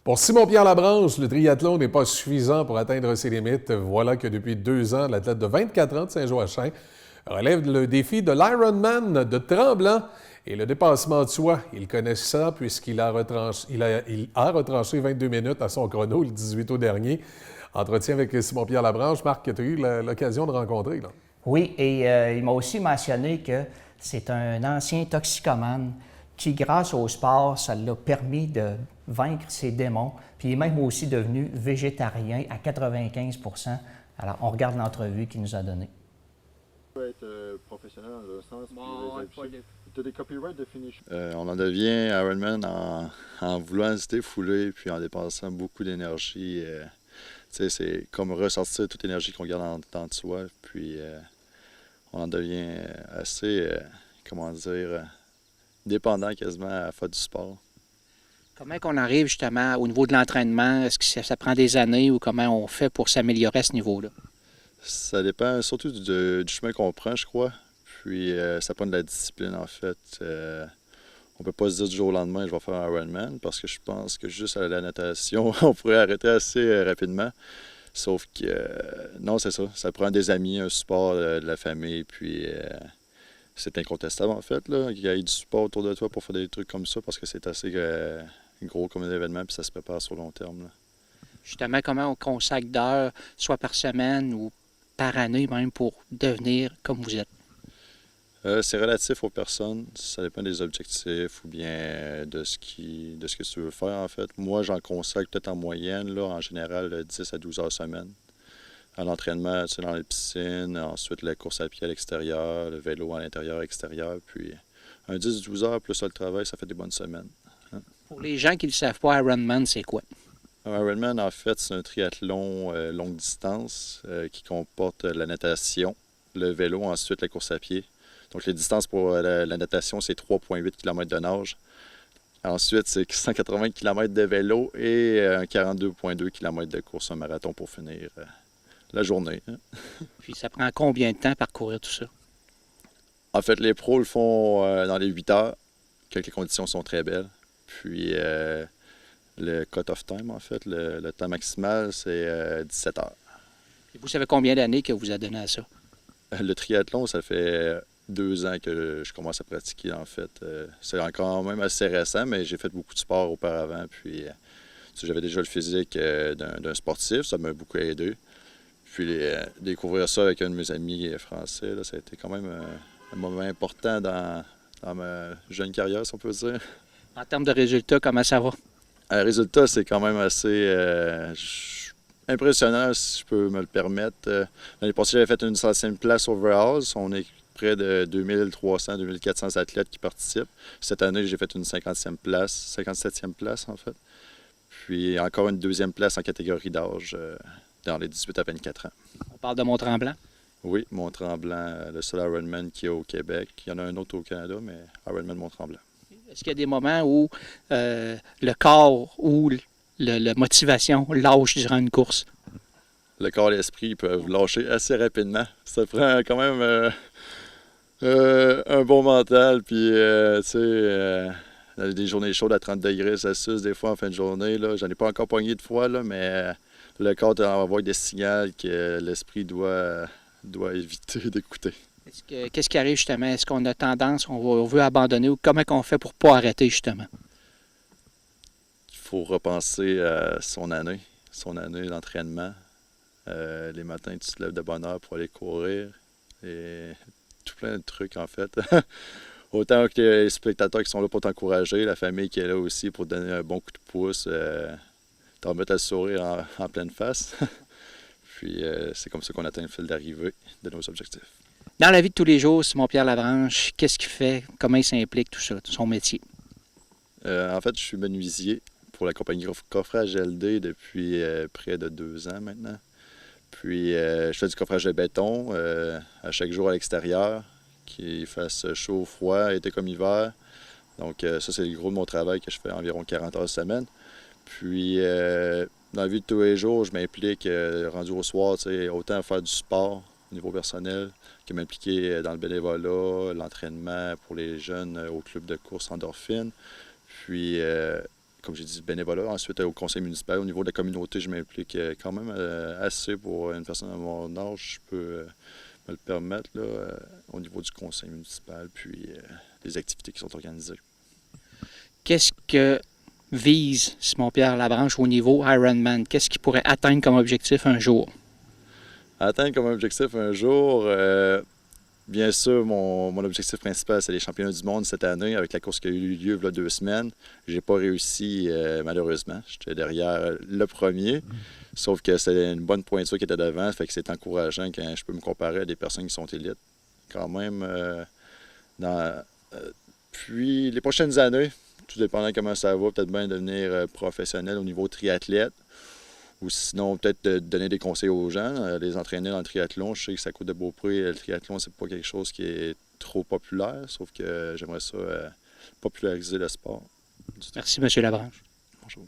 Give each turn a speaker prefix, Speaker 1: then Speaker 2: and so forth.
Speaker 1: Pour Simon-Pierre Labranche, le triathlon n'est pas suffisant pour atteindre ses limites. Voilà que depuis 2 ans, l'athlète de 24 ans de Saint-Joachim relève le défi de l'Ironman de Tremblant et le dépassement de soi. Il connaît ça puisqu'il a retranché 22 minutes à son chrono le 18 août dernier. Entretien avec Simon-Pierre Labranche. Marc, que tu as eu l'occasion de rencontrer, là.
Speaker 2: Oui, et il m'a aussi mentionné que c'est un ancien toxicomane qui, grâce au sport, ça l'a permis de vaincre ses démons. Puis il est même aussi devenu végétarien à 95 %. Alors, on regarde l'entrevue qu'il nous a donnée.
Speaker 3: Tu peux être professionnel dans le sens tu as des copyrights de finish.
Speaker 4: On en devient Ironman en voulant se défouler puis en dépensant beaucoup d'énergie. C'est comme ressortir toute l'énergie qu'on garde en dedans de soi. Puis on en devient assez, dépendant quasiment à faire du sport.
Speaker 5: Comment qu'on arrive justement au niveau de l'entraînement? Est-ce que ça prend des années ou comment on fait pour s'améliorer à ce niveau-là?
Speaker 4: Ça dépend surtout du chemin qu'on prend, je crois. Puis ça prend de la discipline, en fait. On peut pas se dire du jour au lendemain, je vais faire un Ironman, parce que je pense que juste à la natation, on pourrait arrêter assez rapidement. Sauf que, non, c'est ça. Ça prend des amis, un support de la famille, puis c'est incontestable, en fait, là, qu'il y ait du support autour de toi pour faire des trucs comme ça, parce que c'est assez gros comme un événement, puis ça se prépare sur le long terme, là.
Speaker 5: Justement, comment on consacre d'heures, soit par semaine ou par année même, pour devenir comme vous êtes?
Speaker 4: C'est relatif aux personnes. Ça dépend des objectifs ou bien de ce que tu veux faire, en fait. Moi, j'en consacre peut-être en moyenne, là, en général, 10 à 12 heures semaine. À l'entraînement, tu sais, dans les piscines, ensuite la course à pied à l'extérieur, le vélo à l'intérieur, extérieur, puis un 10-12 heures plus le travail, ça fait des bonnes semaines. Hein?
Speaker 5: Pour les gens qui ne le savent pas, Ironman, c'est quoi?
Speaker 4: Un Ironman, en fait, c'est un triathlon longue distance qui comporte la natation, le vélo, ensuite la course à pied. Donc, les distances pour la natation, c'est 3,8 km de nage. Ensuite, c'est 180 km de vélo et 42,2 km de course, un marathon pour finir la journée. Hein.
Speaker 5: Puis, ça prend combien de temps parcourir tout ça?
Speaker 4: En fait, les pros le font dans les 8 heures, quand les conditions sont très belles. Puis, le cut-off time, en fait, le temps maximal, c'est 17 heures.
Speaker 5: Et vous savez combien d'années que vous a donné à ça?
Speaker 4: Le triathlon, ça fait 2 ans que je commence à pratiquer, en fait. C'est encore même assez récent, mais j'ai fait beaucoup de sport auparavant. Puis, j'avais déjà le physique d'un sportif, ça m'a beaucoup aidé. Puis, découvrir ça avec un de mes amis français, là, ça a été quand même un moment important dans ma jeune carrière, si on peut dire.
Speaker 5: En termes de résultats, comment ça va?
Speaker 4: Le résultat, c'est quand même assez impressionnant, si je peux me le permettre. L'année passée, j'avais fait une 100e place overall. On est près de 2300-2400 athlètes qui participent. Cette année, j'ai fait une 50e place, 57e place en fait. Puis encore une 2e place en catégorie d'âge dans les 18 à 24 ans.
Speaker 5: On parle de Mont-Tremblant?
Speaker 4: Oui, Mont-Tremblant, le seul Ironman qui est au Québec. Il y en a un autre au Canada, mais Ironman Mont-Tremblant.
Speaker 5: Est-ce qu'il y a des moments où le corps ou la motivation lâche durant une course?
Speaker 4: Le corps et l'esprit peuvent lâcher assez rapidement. Ça prend quand même un bon mental, puis tu sais, des journées chaudes à 30 degrés Celsius, des fois en fin de journée, là, j'en ai pas encore pogné de fois, là, mais le corps envoie des signaux que l'esprit doit éviter d'écouter.
Speaker 5: Qu'est-ce qui arrive justement? Est-ce qu'on a tendance, on veut abandonner ou comment on fait pour ne pas arrêter justement?
Speaker 4: Il faut repenser à son année d'entraînement. Les matins, tu te lèves de bonne heure pour aller courir et tout plein de trucs en fait. Autant que les spectateurs qui sont là pour t'encourager, la famille qui est là aussi pour te donner un bon coup de pouce, t'en remettre à sourire en pleine face. Puis c'est comme ça qu'on atteint le fil d'arrivée de nos objectifs.
Speaker 5: Dans la vie de tous les jours, Simon-Pierre Labranche, qu'est-ce qu'il fait? Comment il s'implique, tout ça, son métier?
Speaker 4: En fait, je suis menuisier pour la compagnie Coffrage LD depuis près de 2 ans maintenant. Puis, je fais du coffrage de béton à chaque jour à l'extérieur, qu'il fasse chaud ou froid, été comme hiver. Donc, ça, c'est le gros de mon travail que je fais environ 40 heures semaine. Puis, dans la vie de tous les jours, je m'implique, rendu au soir, autant à faire du sport au niveau personnel que m'impliquer dans le bénévolat, l'entraînement pour les jeunes au club de course Endorphine. Puis, comme j'ai dit, bénévolat. Ensuite, au conseil municipal, au niveau de la communauté, je m'implique quand même assez pour une personne à mon âge. Je peux me le permettre là, au niveau du conseil municipal, puis des activités qui sont organisées.
Speaker 5: Qu'est-ce que vise Simon-Pierre Labranche au niveau Ironman? Qu'est-ce qu'il pourrait atteindre comme objectif un jour?
Speaker 4: Atteindre comme objectif un jour, bien sûr, mon objectif principal, c'est les championnats du monde cette année, avec la course qui a eu lieu il y a 2 semaines. Je n'ai pas réussi, malheureusement. J'étais derrière le premier, sauf que c'était une bonne pointure qui était devant, fait que c'est encourageant quand je peux me comparer à des personnes qui sont élites. Quand même, puis les prochaines années, tout dépendant de comment ça va, peut-être bien devenir professionnel au niveau triathlète. Ou sinon, peut-être de donner des conseils aux gens, les entraîner dans le triathlon. Je sais que ça coûte de beau prix. Le triathlon, c'est pas quelque chose qui est trop populaire, sauf que j'aimerais ça populariser le sport.
Speaker 5: Merci, M. Labranche.
Speaker 4: Bonjour.